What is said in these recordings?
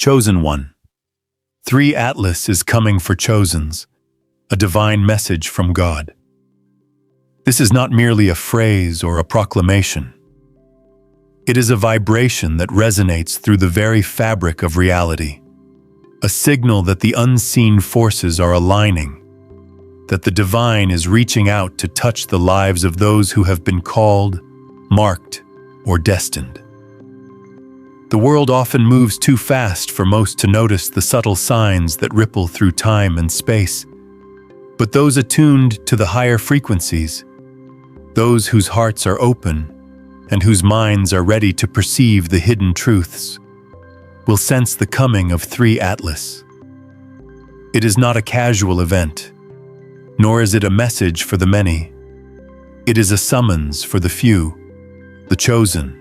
Chosen One. 3 Atlas is coming for chosens, a divine message from God. This is not merely a phrase or a proclamation. It is a vibration that resonates through the very fabric of reality, a signal that the unseen forces are aligning, that the divine is reaching out to touch the lives of those who have been called, marked, or destined. The world often moves too fast for most to notice the subtle signs that ripple through time and space. But those attuned to the higher frequencies, those whose hearts are open and whose minds are ready to perceive the hidden truths, will sense the coming of 3 Atlas. It is not a casual event, nor is it a message for the many. It is a summons for the few, the chosen,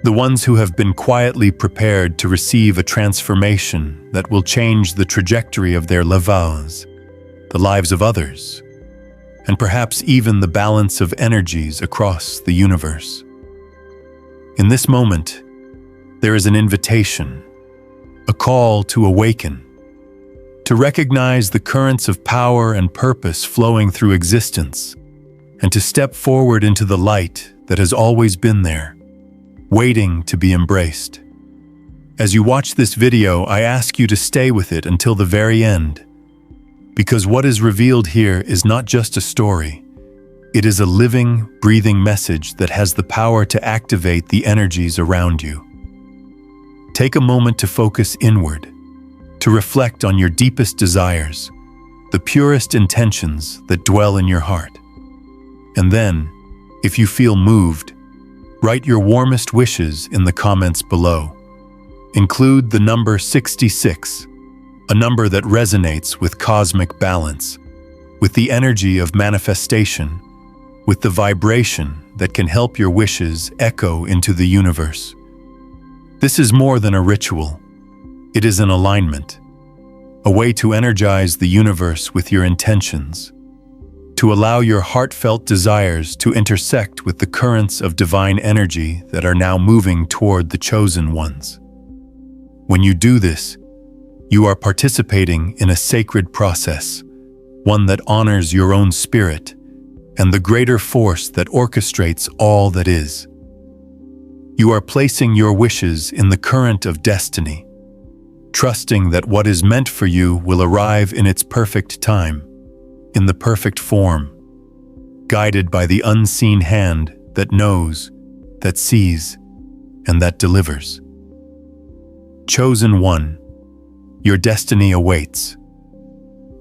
the ones who have been quietly prepared to receive a transformation that will change the trajectory of their lives, the lives of others, and perhaps even the balance of energies across the universe. In this moment, there is an invitation, a call to awaken, to recognize the currents of power and purpose flowing through existence, and to step forward into the light that has always been there, waiting to be embraced. As you watch this video, I ask you to stay with it until the very end, because what is revealed here is not just a story. It is a living, breathing message that has the power to activate the energies around you. Take a moment to focus inward, to reflect on your deepest desires, the purest intentions that dwell in your heart. And then, if you feel moved, write your warmest wishes in the comments below. Include the number 66, a number that resonates with cosmic balance, with the energy of manifestation, with the vibration that can help your wishes echo into the universe. This is more than a ritual. It is an alignment, a way to energize the universe with your intentions, to allow your heartfelt desires to intersect with the currents of divine energy that are now moving toward the chosen ones. When you do this, you are participating in a sacred process, one that honors your own spirit and the greater force that orchestrates all that is. You are placing your wishes in the current of destiny, trusting that what is meant for you will arrive in its perfect time, in the perfect form, guided by the unseen hand that knows, that sees, and that delivers. Chosen One, your destiny awaits.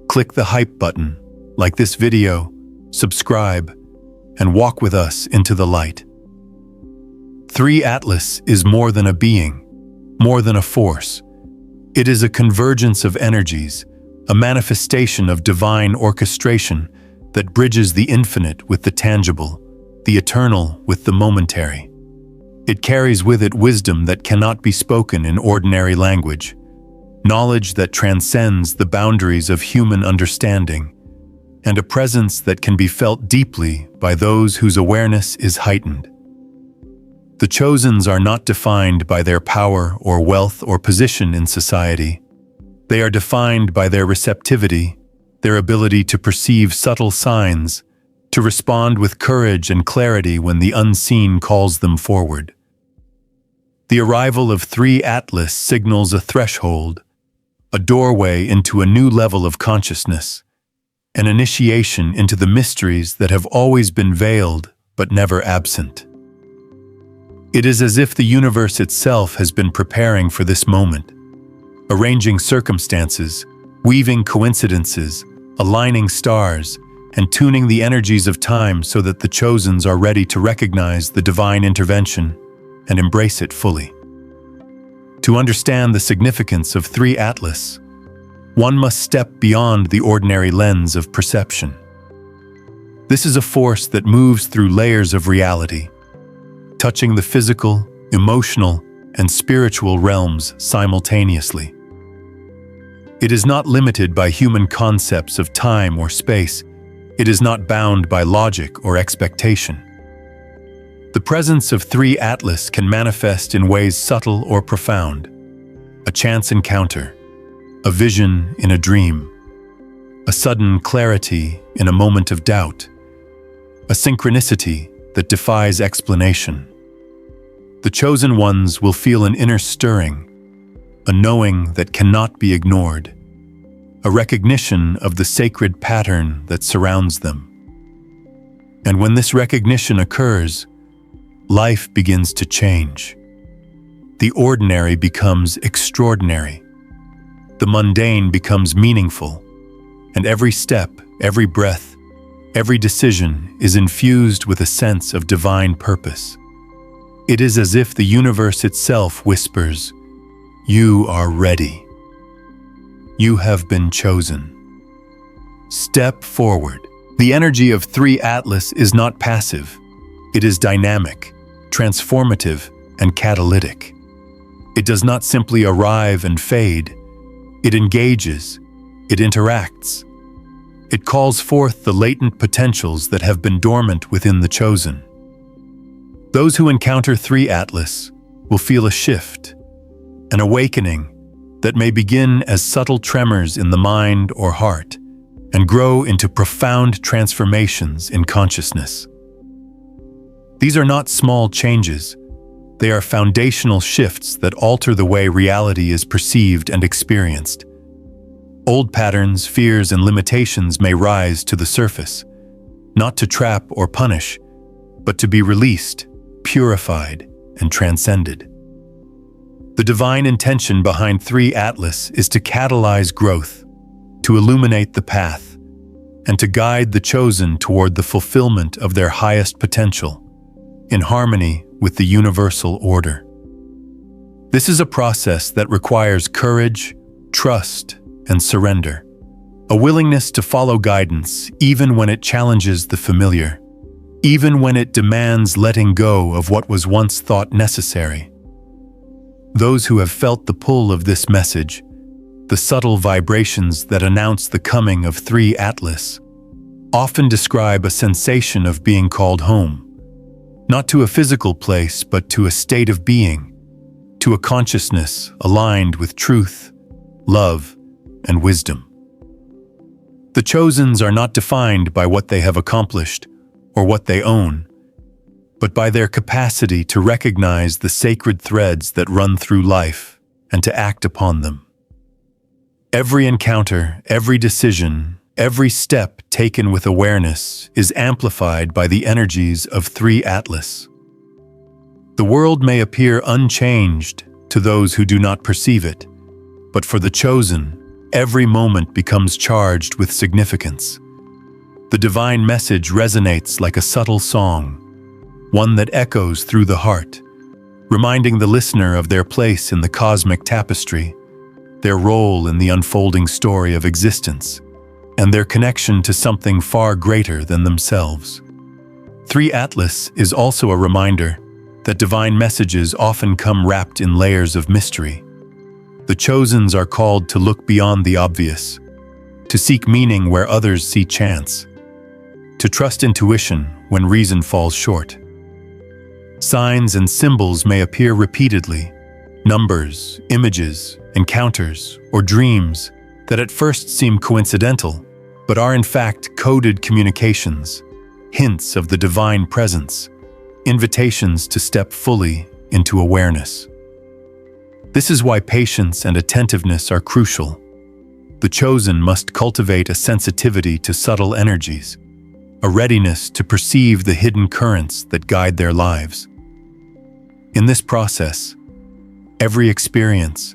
Click the hype button, like this video, subscribe, and walk with us into the light. 3 Atlas is more than a being, more than a force. It is a convergence of energies, a manifestation of divine orchestration that bridges the infinite with the tangible, the eternal with the momentary. It carries with it wisdom that cannot be spoken in ordinary language, knowledge that transcends the boundaries of human understanding, and a presence that can be felt deeply by those whose awareness is heightened. The chosens are not defined by their power or wealth or position in society. They are defined by their receptivity, their ability to perceive subtle signs, to respond with courage and clarity when the unseen calls them forward. The arrival of 3 Atlas signals a threshold, a doorway into a new level of consciousness, an initiation into the mysteries that have always been veiled but never absent. It is as if the universe itself has been preparing for this moment, arranging circumstances, weaving coincidences, aligning stars, and tuning the energies of time so that the chosens are ready to recognize the divine intervention and embrace it fully. To understand the significance of 3 Atlas, one must step beyond the ordinary lens of perception. This is a force that moves through layers of reality, touching the physical, emotional, and spiritual realms simultaneously. It is not limited by human concepts of time or space. It is not bound by logic or expectation. The presence of 3 Atlas can manifest in ways subtle or profound. a chance encounter, a vision in a dream, a sudden clarity in a moment of doubt, a synchronicity that defies explanation. The chosen ones will feel an inner stirring, a knowing that cannot be ignored, a recognition of the sacred pattern that surrounds them. And when this recognition occurs, life begins to change. The ordinary becomes extraordinary. The mundane becomes meaningful, and every step, every breath, every decision is infused with a sense of divine purpose. It is as if the universe itself whispers, "You are ready. You have been chosen. Step forward." The energy of 3 Atlas is not passive. It is dynamic, transformative, and catalytic. It does not simply arrive and fade. It engages. It interacts. It calls forth the latent potentials that have been dormant within the chosen. Those who encounter 3 Atlas will feel a shift, an awakening that may begin as subtle tremors in the mind or heart and grow into profound transformations in consciousness. These are not small changes. They are foundational shifts that alter the way reality is perceived and experienced. Old patterns, fears, and limitations may rise to the surface, not to trap or punish, but to be released, purified, and transcended. The divine intention behind 3 Atlas is to catalyze growth, to illuminate the path, and to guide the chosen toward the fulfillment of their highest potential, in harmony with the universal order. This is a process that requires courage, trust, and surrender, a willingness to follow guidance even when it challenges the familiar, even when it demands letting go of what was once thought necessary. Those who have felt the pull of this message, the subtle vibrations that announce the coming of 3 Atlas, often describe a sensation of being called home, not to a physical place but to a state of being, to a consciousness aligned with truth, love, and wisdom. The chosens are not defined by what they have accomplished or what they own, but by their capacity to recognize the sacred threads that run through life and to act upon them. Every encounter, every decision, every step taken with awareness is amplified by the energies of 3 Atlas. The world may appear unchanged to those who do not perceive it, but for the chosen, every moment becomes charged with significance. The divine message resonates like a subtle song, one that echoes through the heart, reminding the listener of their place in the cosmic tapestry, their role in the unfolding story of existence, and their connection to something far greater than themselves. 3 Atlas is also a reminder that divine messages often come wrapped in layers of mystery. The chosens are called to look beyond the obvious, to seek meaning where others see chance, to trust intuition when reason falls short. Signs and symbols may appear repeatedly, numbers, images, encounters, or dreams that at first seem coincidental, but are in fact coded communications, hints of the divine presence, invitations to step fully into awareness. This is why patience and attentiveness are crucial. The chosen must cultivate a sensitivity to subtle energies, a readiness to perceive the hidden currents that guide their lives. In this process, every experience,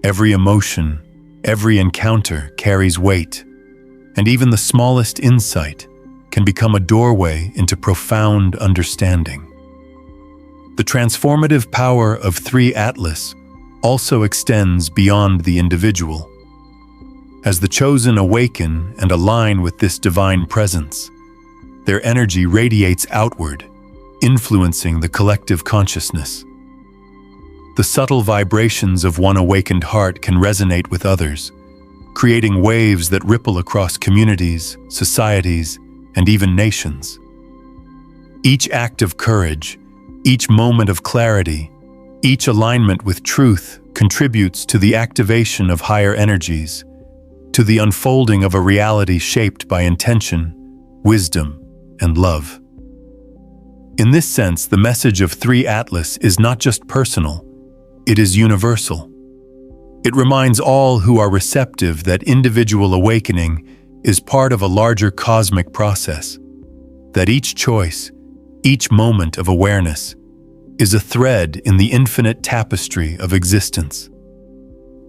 every emotion, every encounter carries weight, and even the smallest insight can become a doorway into profound understanding. The transformative power of 3 Atlas also extends beyond the individual. As the chosen awaken and align with this divine presence, their energy radiates outward, influencing the collective consciousness. The subtle vibrations of one awakened heart can resonate with others, creating waves that ripple across communities, societies, and even nations. Each act of courage, each moment of clarity, each alignment with truth contributes to the activation of higher energies, to the unfolding of a reality shaped by intention, wisdom, and love. In this sense, the message of 3 Atlas is not just personal, it is universal. It reminds all who are receptive that individual awakening is part of a larger cosmic process, that each choice, each moment of awareness, is a thread in the infinite tapestry of existence.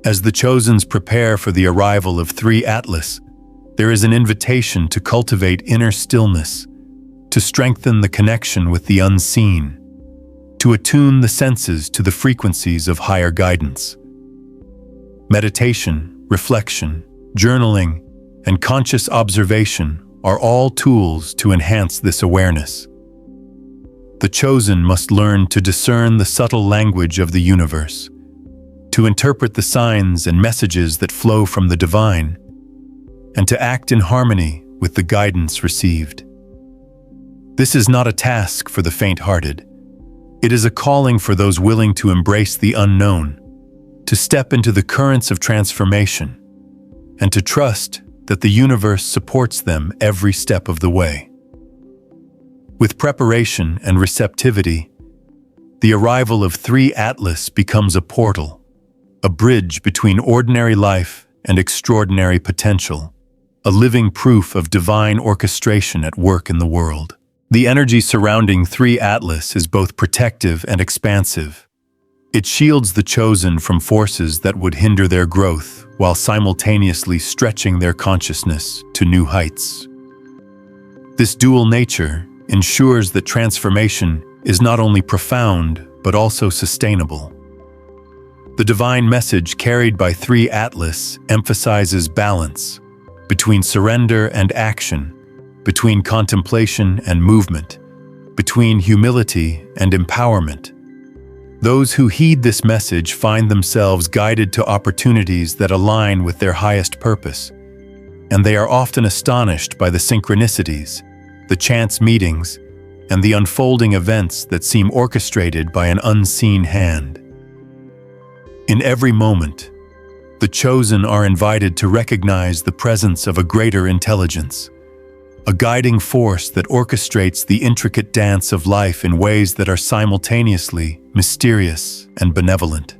As the Chosens prepare for the arrival of 3 Atlas, there is an invitation to cultivate inner stillness, to strengthen the connection with the unseen, to attune the senses to the frequencies of higher guidance. Meditation, reflection, journaling, and conscious observation are all tools to enhance this awareness. The chosen must learn to discern the subtle language of the universe, to interpret the signs and messages that flow from the divine, and to act in harmony with the guidance received. This is not a task for the faint-hearted. It is a calling for those willing to embrace the unknown, to step into the currents of transformation, and to trust that the universe supports them every step of the way. With preparation and receptivity, the arrival of 3 Atlas becomes a portal, a bridge between ordinary life and extraordinary potential, a living proof of divine orchestration at work in the world. The energy surrounding 3 Atlas is both protective and expansive. It shields the chosen from forces that would hinder their growth, while simultaneously stretching their consciousness to new heights. This dual nature ensures that transformation is not only profound, but also sustainable. The divine message carried by 3 Atlas emphasizes balance between surrender and action, between contemplation and movement, between humility and empowerment. Those who heed this message find themselves guided to opportunities that align with their highest purpose, and they are often astonished by the synchronicities, the chance meetings, and the unfolding events that seem orchestrated by an unseen hand. In every moment, the chosen are invited to recognize the presence of a greater intelligence, a guiding force that orchestrates the intricate dance of life in ways that are simultaneously mysterious and benevolent.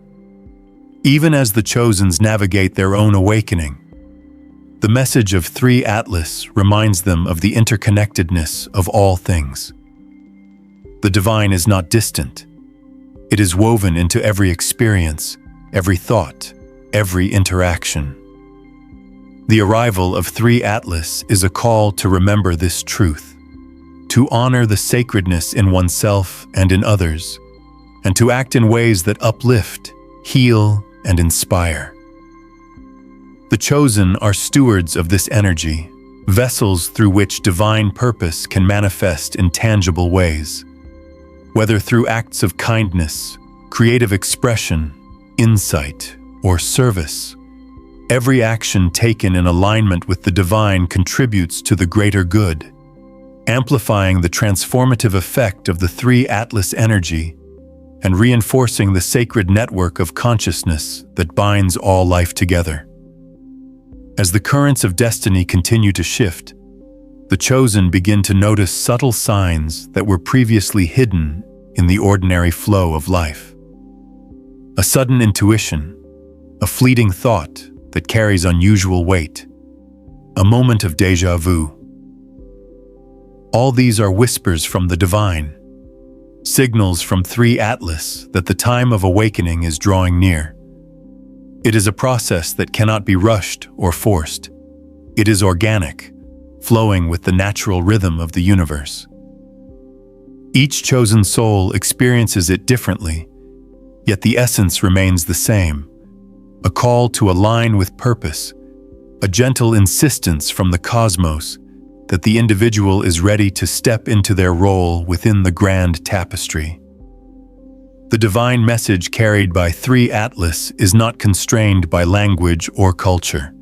Even as the Chosens navigate their own awakening, the message of 3 Atlas reminds them of the interconnectedness of all things. The divine is not distant. It is woven into every experience, every thought, every interaction. The arrival of 3 Atlas is a call to remember this truth, to honor the sacredness in oneself and in others, and to act in ways that uplift, heal, and inspire. The chosen are stewards of this energy, vessels through which divine purpose can manifest in tangible ways. Whether through acts of kindness, creative expression, insight, or service, every action taken in alignment with the divine contributes to the greater good, amplifying the transformative effect of the 3 Atlas energy and reinforcing the sacred network of consciousness that binds all life together. As the currents of destiny continue to shift, the chosen begin to notice subtle signs that were previously hidden in the ordinary flow of life. A sudden intuition, a fleeting thought that carries unusual weight, a moment of déjà vu. All these are whispers from the divine, signals from 3 Atlas that the time of awakening is drawing near. It is a process that cannot be rushed or forced. It is organic, flowing with the natural rhythm of the universe. Each chosen soul experiences it differently, yet the essence remains the same. A call to align with purpose, a gentle insistence from the cosmos that the individual is ready to step into their role within the grand tapestry. The divine message carried by 3 Atlas is not constrained by language or culture.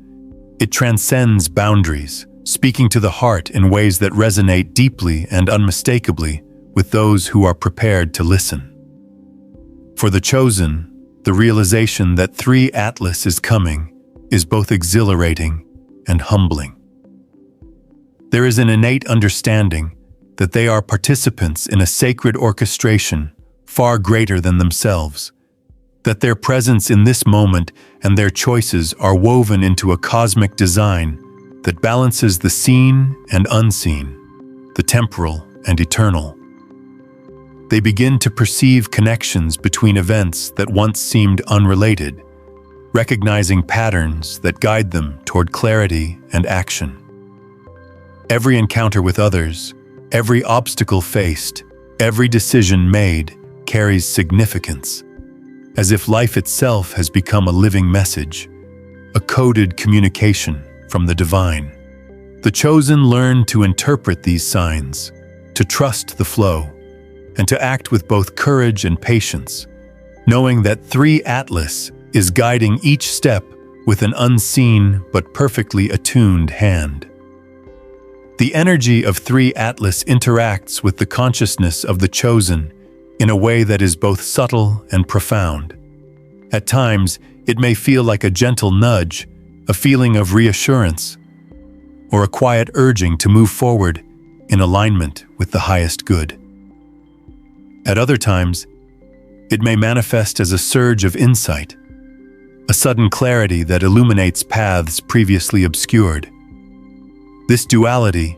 It transcends boundaries, speaking to the heart in ways that resonate deeply and unmistakably with those who are prepared to listen. For the chosen, The realization that 3 Atlas is coming is both exhilarating and humbling. There is an innate understanding that they are participants in a sacred orchestration far greater than themselves, that their presence in this moment and their choices are woven into a cosmic design that balances the seen and unseen, the temporal and eternal. They begin to perceive connections between events that once seemed unrelated, recognizing patterns that guide them toward clarity and action. Every encounter with others, every obstacle faced, every decision made carries significance, as if life itself has become a living message, a coded communication from the divine. The chosen learn to interpret these signs, to trust the flow, and to act with both courage and patience, knowing that 3 Atlas is guiding each step with an unseen but perfectly attuned hand. The energy of 3 Atlas interacts with the consciousness of the chosen in a way that is both subtle and profound. At times, it may feel like a gentle nudge, a feeling of reassurance, or a quiet urging to move forward in alignment with the highest good. At other times, it may manifest as a surge of insight, a sudden clarity that illuminates paths previously obscured. This duality,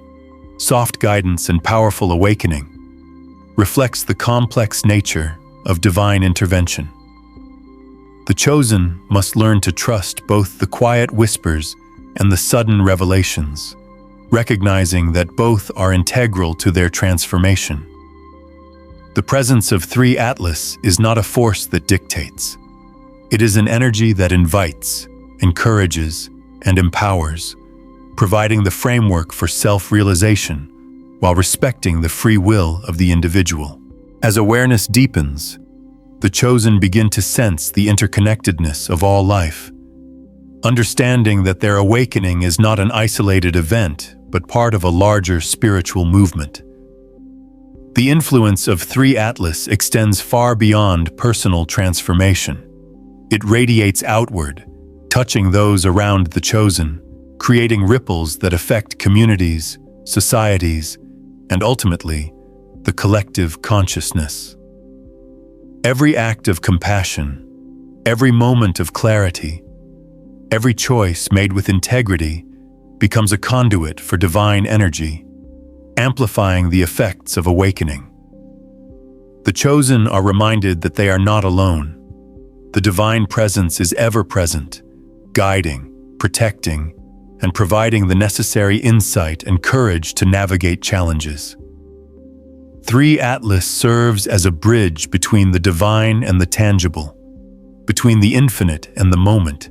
soft guidance and powerful awakening, reflects the complex nature of divine intervention. The chosen must learn to trust both the quiet whispers and the sudden revelations, recognizing that both are integral to their transformation. The presence of 3 Atlas is not a force that dictates. It is an energy that invites, encourages, and empowers, providing the framework for self-realization while respecting the free will of the individual. As awareness deepens, the chosen begin to sense the interconnectedness of all life, understanding that their awakening is not an isolated event, but part of a larger spiritual movement. The influence of 3 Atlas extends far beyond personal transformation. It radiates outward, touching those around the chosen, creating ripples that affect communities, societies, and ultimately, the collective consciousness. Every act of compassion, every moment of clarity, every choice made with integrity becomes a conduit for divine energy, amplifying the effects of awakening. The chosen are reminded that they are not alone. The divine presence is ever present, guiding, protecting, and providing the necessary insight and courage to navigate challenges. 3 Atlas serves as a bridge between the divine and the tangible, between the infinite and the moment,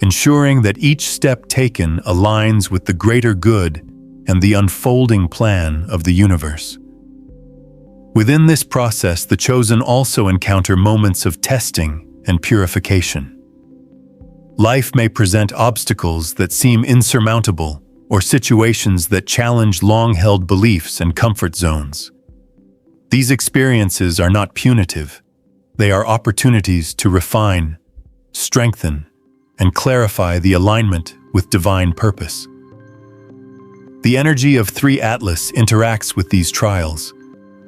ensuring that each step taken aligns with the greater good and the unfolding plan of the universe. Within this process, the chosen also encounter moments of testing and purification. Life may present obstacles that seem insurmountable or situations that challenge long-held beliefs and comfort zones. These experiences are not punitive. They are opportunities to refine, strengthen, and clarify the alignment with divine purpose. The energy of 3 Atlas interacts with these trials,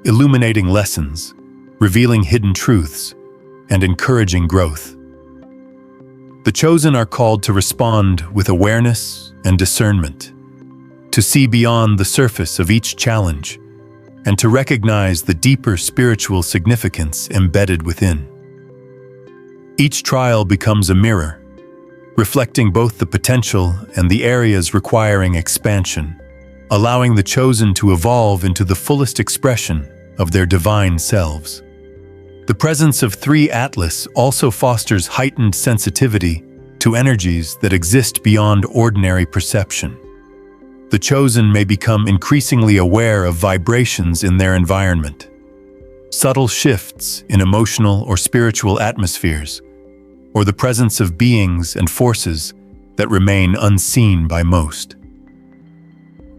illuminating lessons, revealing hidden truths, and encouraging growth. The chosen are called to respond with awareness and discernment, to see beyond the surface of each challenge, and to recognize the deeper spiritual significance embedded within. Each trial becomes a mirror, reflecting both the potential and the areas requiring expansion, allowing the chosen to evolve into the fullest expression of their divine selves. The presence of 3 Atlas also fosters heightened sensitivity to energies that exist beyond ordinary perception. The chosen may become increasingly aware of vibrations in their environment, subtle shifts in emotional or spiritual atmospheres, or the presence of beings and forces that remain unseen by most.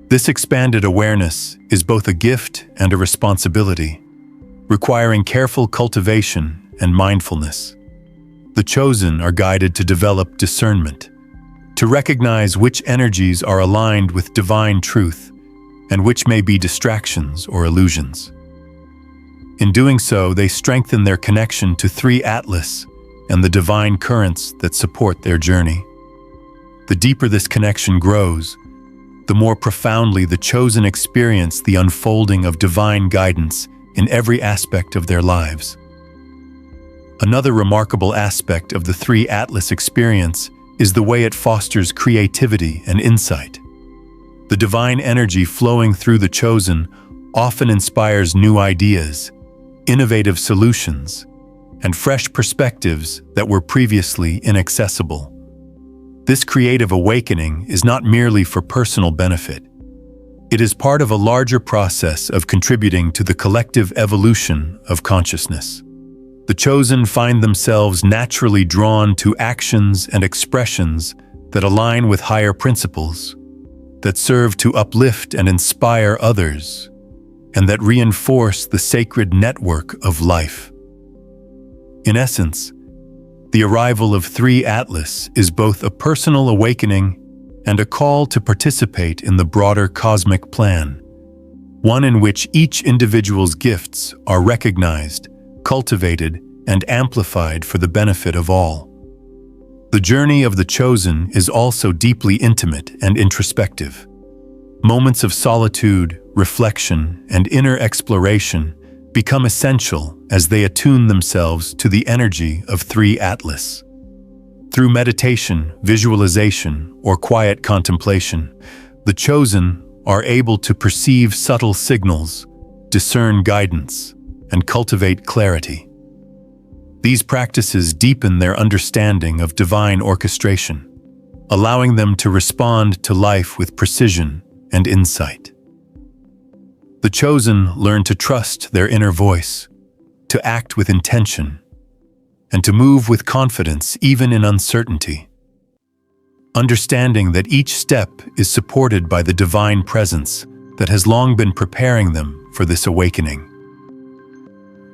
This expanded awareness is both a gift and a responsibility, requiring careful cultivation and mindfulness. The chosen are guided to develop discernment, to recognize which energies are aligned with divine truth and which may be distractions or illusions. In doing so, they strengthen their connection to three Atlas and the divine currents that support their journey. The deeper this connection grows, the more profoundly the chosen experience the unfolding of divine guidance in every aspect of their lives. Another remarkable aspect of the three Atlas experience is the way it fosters creativity and insight. The divine energy flowing through the chosen often inspires new ideas, innovative solutions, and fresh perspectives that were previously inaccessible. This creative awakening is not merely for personal benefit. It is part of a larger process of contributing to the collective evolution of consciousness. The chosen find themselves naturally drawn to actions and expressions that align with higher principles, that serve to uplift and inspire others, and that reinforce the sacred network of life. In essence, the arrival of three Atlas is both a personal awakening and a call to participate in the broader cosmic plan, one in which each individual's gifts are recognized, cultivated, and amplified for the benefit of all. The journey of the chosen is also deeply intimate and introspective. Moments of solitude, reflection, and inner exploration become essential as they attune themselves to the energy of three Atlas. Through meditation, visualization, or quiet contemplation, the chosen are able to perceive subtle signals, discern guidance, and cultivate clarity. These practices deepen their understanding of divine orchestration, allowing them to respond to life with precision and insight. The chosen learn to trust their inner voice, to act with intention, and to move with confidence even in uncertainty, understanding that each step is supported by the divine presence that has long been preparing them for this awakening.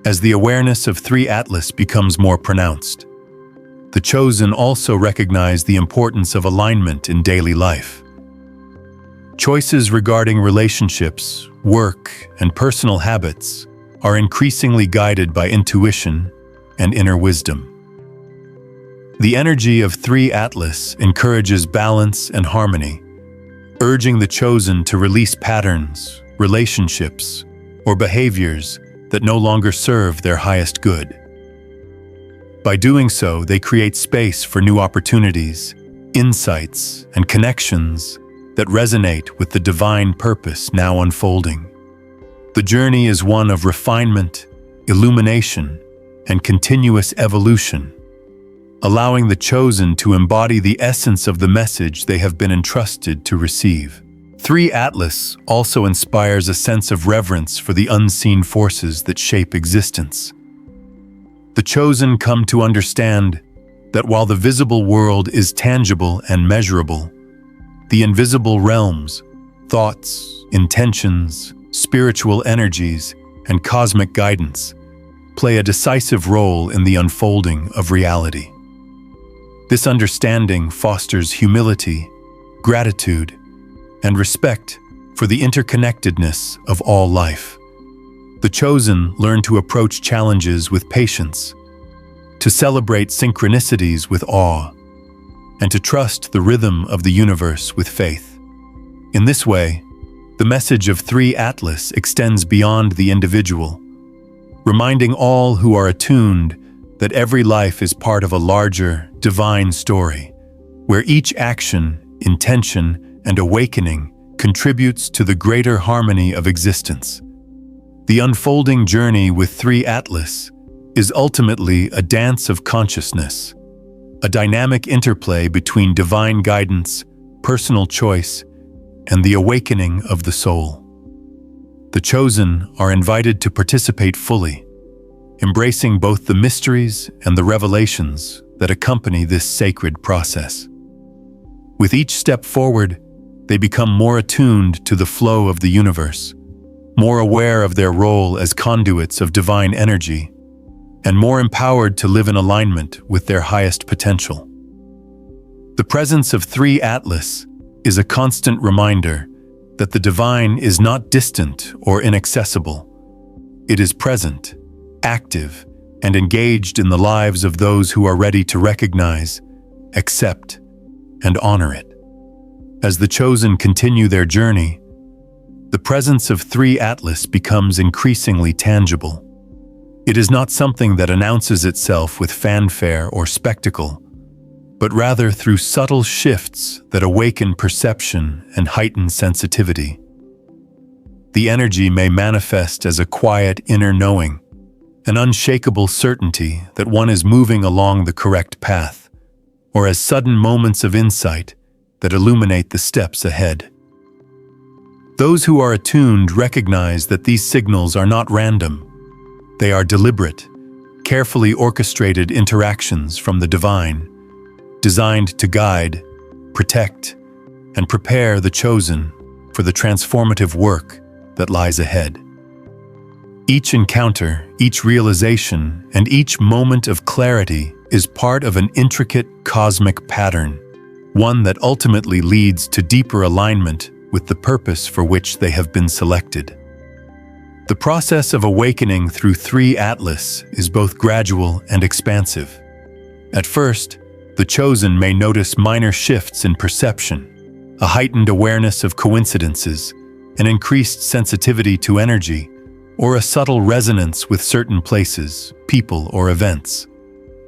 As the awareness of three Atlas becomes more pronounced, the chosen also recognize the importance of alignment in daily life. Choices regarding relationships, work, and personal habits are increasingly guided by intuition and inner wisdom. The energy of three Atlas encourages balance and harmony, urging the chosen to release patterns, relationships, or behaviors that no longer serve their highest good. By doing so, they create space for new opportunities, insights, and connections that resonate with the divine purpose now unfolding. The journey is one of refinement, illumination, and continuous evolution, allowing the chosen to embody the essence of the message they have been entrusted to receive. Three Atlas also inspires a sense of reverence for the unseen forces that shape existence. The chosen come to understand that while the visible world is tangible and measurable, the invisible realms, thoughts, intentions, spiritual energies, and cosmic guidance play a decisive role in the unfolding of reality. This understanding fosters humility, gratitude, and respect for the interconnectedness of all life. The chosen learn to approach challenges with patience, to celebrate synchronicities with awe, and to trust the rhythm of the universe with faith. In this way, the message of three Atlas extends beyond the individual, reminding all who are attuned that every life is part of a larger, divine story, where each action, intention, and awakening contributes to the greater harmony of existence. The unfolding journey with three Atlas is ultimately a dance of consciousness, a dynamic interplay between divine guidance, personal choice, and the awakening of the soul. The chosen are invited to participate fully, embracing both the mysteries and the revelations that accompany this sacred process. With each step forward, they become more attuned to the flow of the universe, more aware of their role as conduits of divine energy, and more empowered to live in alignment with their highest potential. The presence of 3 Atlas is a constant reminder that the divine is not distant or inaccessible. It is present, active, and engaged in the lives of those who are ready to recognize, accept, and honor it. As the chosen continue their journey, the presence of 3 Atlas becomes increasingly tangible. It is not something that announces itself with fanfare or spectacle, but rather through subtle shifts that awaken perception and heighten sensitivity. The energy may manifest as a quiet inner knowing, an unshakable certainty that one is moving along the correct path, or as sudden moments of insight that illuminate the steps ahead. Those who are attuned recognize that these signals are not random. They are deliberate, carefully orchestrated interactions from the divine, designed to guide, protect, and prepare the chosen for the transformative work that lies ahead. Each encounter, each realization, and each moment of clarity is part of an intricate cosmic pattern, one that ultimately leads to deeper alignment with the purpose for which they have been selected. The process of awakening through 3 Atlas is both gradual and expansive. At first, the chosen may notice minor shifts in perception, a heightened awareness of coincidences, an increased sensitivity to energy, or a subtle resonance with certain places, people, or events.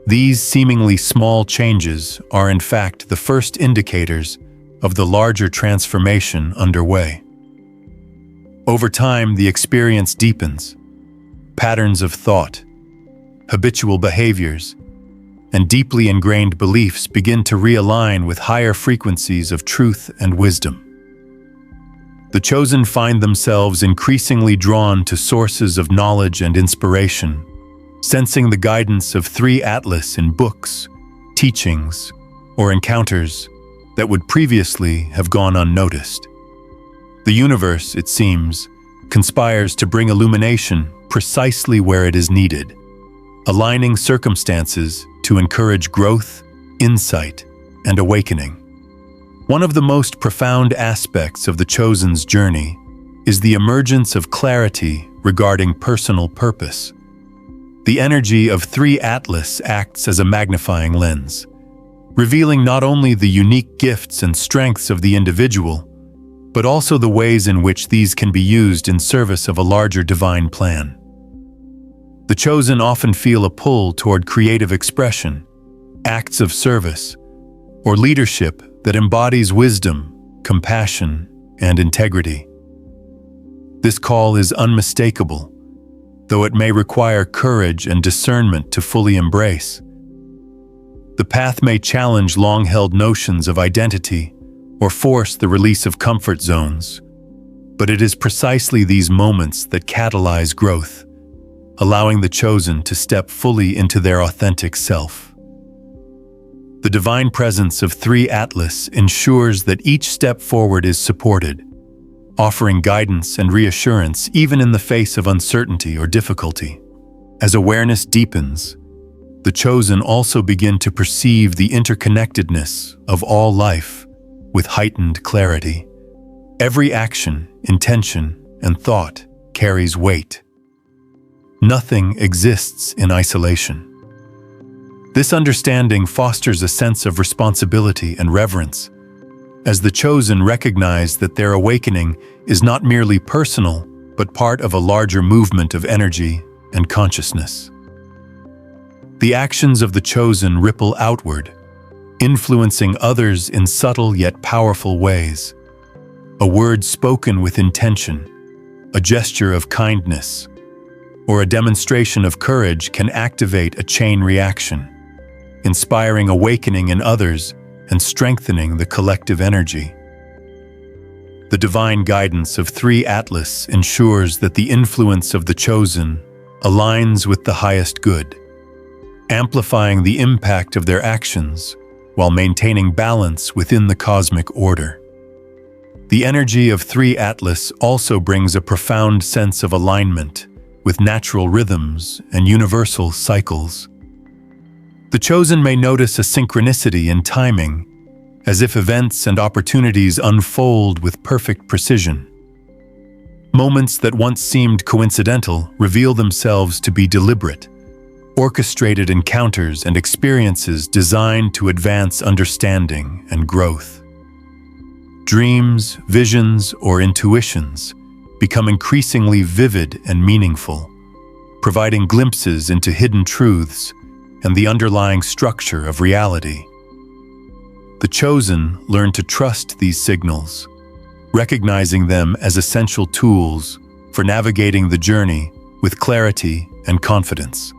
These seemingly small changes are in fact the first indicators of the larger transformation underway. Over time, the experience deepens. Patterns of thought, habitual behaviors, and deeply ingrained beliefs begin to realign with higher frequencies of truth and wisdom. The chosen find themselves increasingly drawn to sources of knowledge and inspiration, sensing the guidance of 3 Atlas in books, teachings, or encounters that would previously have gone unnoticed. The universe, it seems, conspires to bring illumination precisely where it is needed, aligning circumstances to encourage growth, insight, and awakening. One of the most profound aspects of the chosen's journey is the emergence of clarity regarding personal purpose. The energy of 3 Atlas acts as a magnifying lens, revealing not only the unique gifts and strengths of the individual, but also the ways in which these can be used in service of a larger divine plan. The chosen often feel a pull toward creative expression, acts of service, or leadership that embodies wisdom, compassion, and integrity. This call is unmistakable, though it may require courage and discernment to fully embrace. The path may challenge long-held notions of identity or force the release of comfort zones, but it is precisely these moments that catalyze growth, allowing the chosen to step fully into their authentic self. The divine presence of 3 Atlas ensures that each step forward is supported, offering guidance and reassurance even in the face of uncertainty or difficulty. As awareness deepens, the chosen also begin to perceive the interconnectedness of all life with heightened clarity. Every action, intention, and thought carries weight. Nothing exists in isolation. This understanding fosters a sense of responsibility and reverence, as the chosen recognize that their awakening is not merely personal, but part of a larger movement of energy and consciousness. The actions of the chosen ripple outward, influencing others in subtle yet powerful ways. A word spoken with intention, a gesture of kindness, or a demonstration of courage can activate a chain reaction, inspiring awakening in others and strengthening the collective energy. The divine guidance of 3 Atlas ensures that the influence of the chosen aligns with the highest good, amplifying the impact of their actions while maintaining balance within the cosmic order. The energy of 3 Atlas also brings a profound sense of alignment with natural rhythms and universal cycles. The chosen may notice a synchronicity in timing, as if events and opportunities unfold with perfect precision. Moments that once seemed coincidental reveal themselves to be deliberate, orchestrated encounters and experiences designed to advance understanding and growth. Dreams, visions, or intuitions become increasingly vivid and meaningful, providing glimpses into hidden truths and the underlying structure of reality. The chosen learn to trust these signals, recognizing them as essential tools for navigating the journey with clarity and confidence.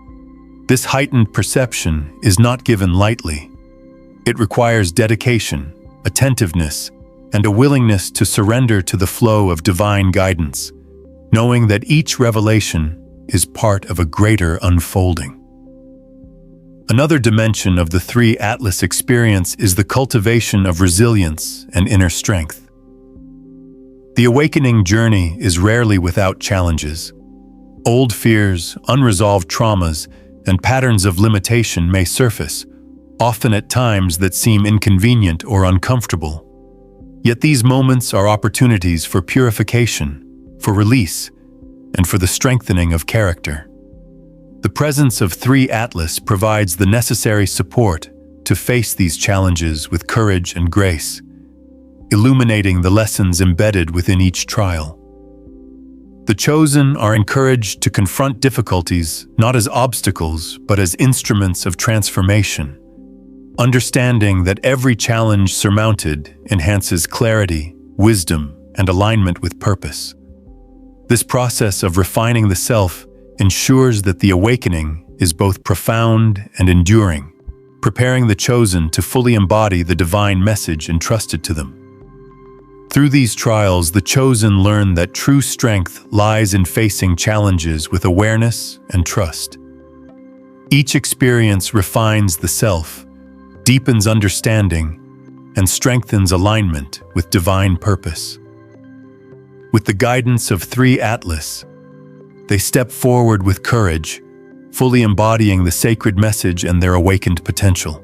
This heightened perception is not given lightly. It requires dedication, attentiveness, and a willingness to surrender to the flow of divine guidance, knowing that each revelation is part of a greater unfolding. Another dimension of the 3 Atlas experience is the cultivation of resilience and inner strength. The awakening journey is rarely without challenges. Old fears, unresolved traumas, and patterns of limitation may surface, often at times that seem inconvenient or uncomfortable. Yet these moments are opportunities for purification, for release, and for the strengthening of character. The presence of 3 Atlas provides the necessary support to face these challenges with courage and grace, illuminating the lessons embedded within each trial. The chosen are encouraged to confront difficulties not as obstacles but as instruments of transformation, understanding that every challenge surmounted enhances clarity, wisdom, and alignment with purpose. This process of refining the self ensures that the awakening is both profound and enduring, preparing the chosen to fully embody the divine message entrusted to them. Through these trials, the chosen learn that true strength lies in facing challenges with awareness and trust. Each experience refines the self, deepens understanding, and strengthens alignment with divine purpose. With the guidance of 3 Atlas, they step forward with courage, fully embodying the sacred message and their awakened potential.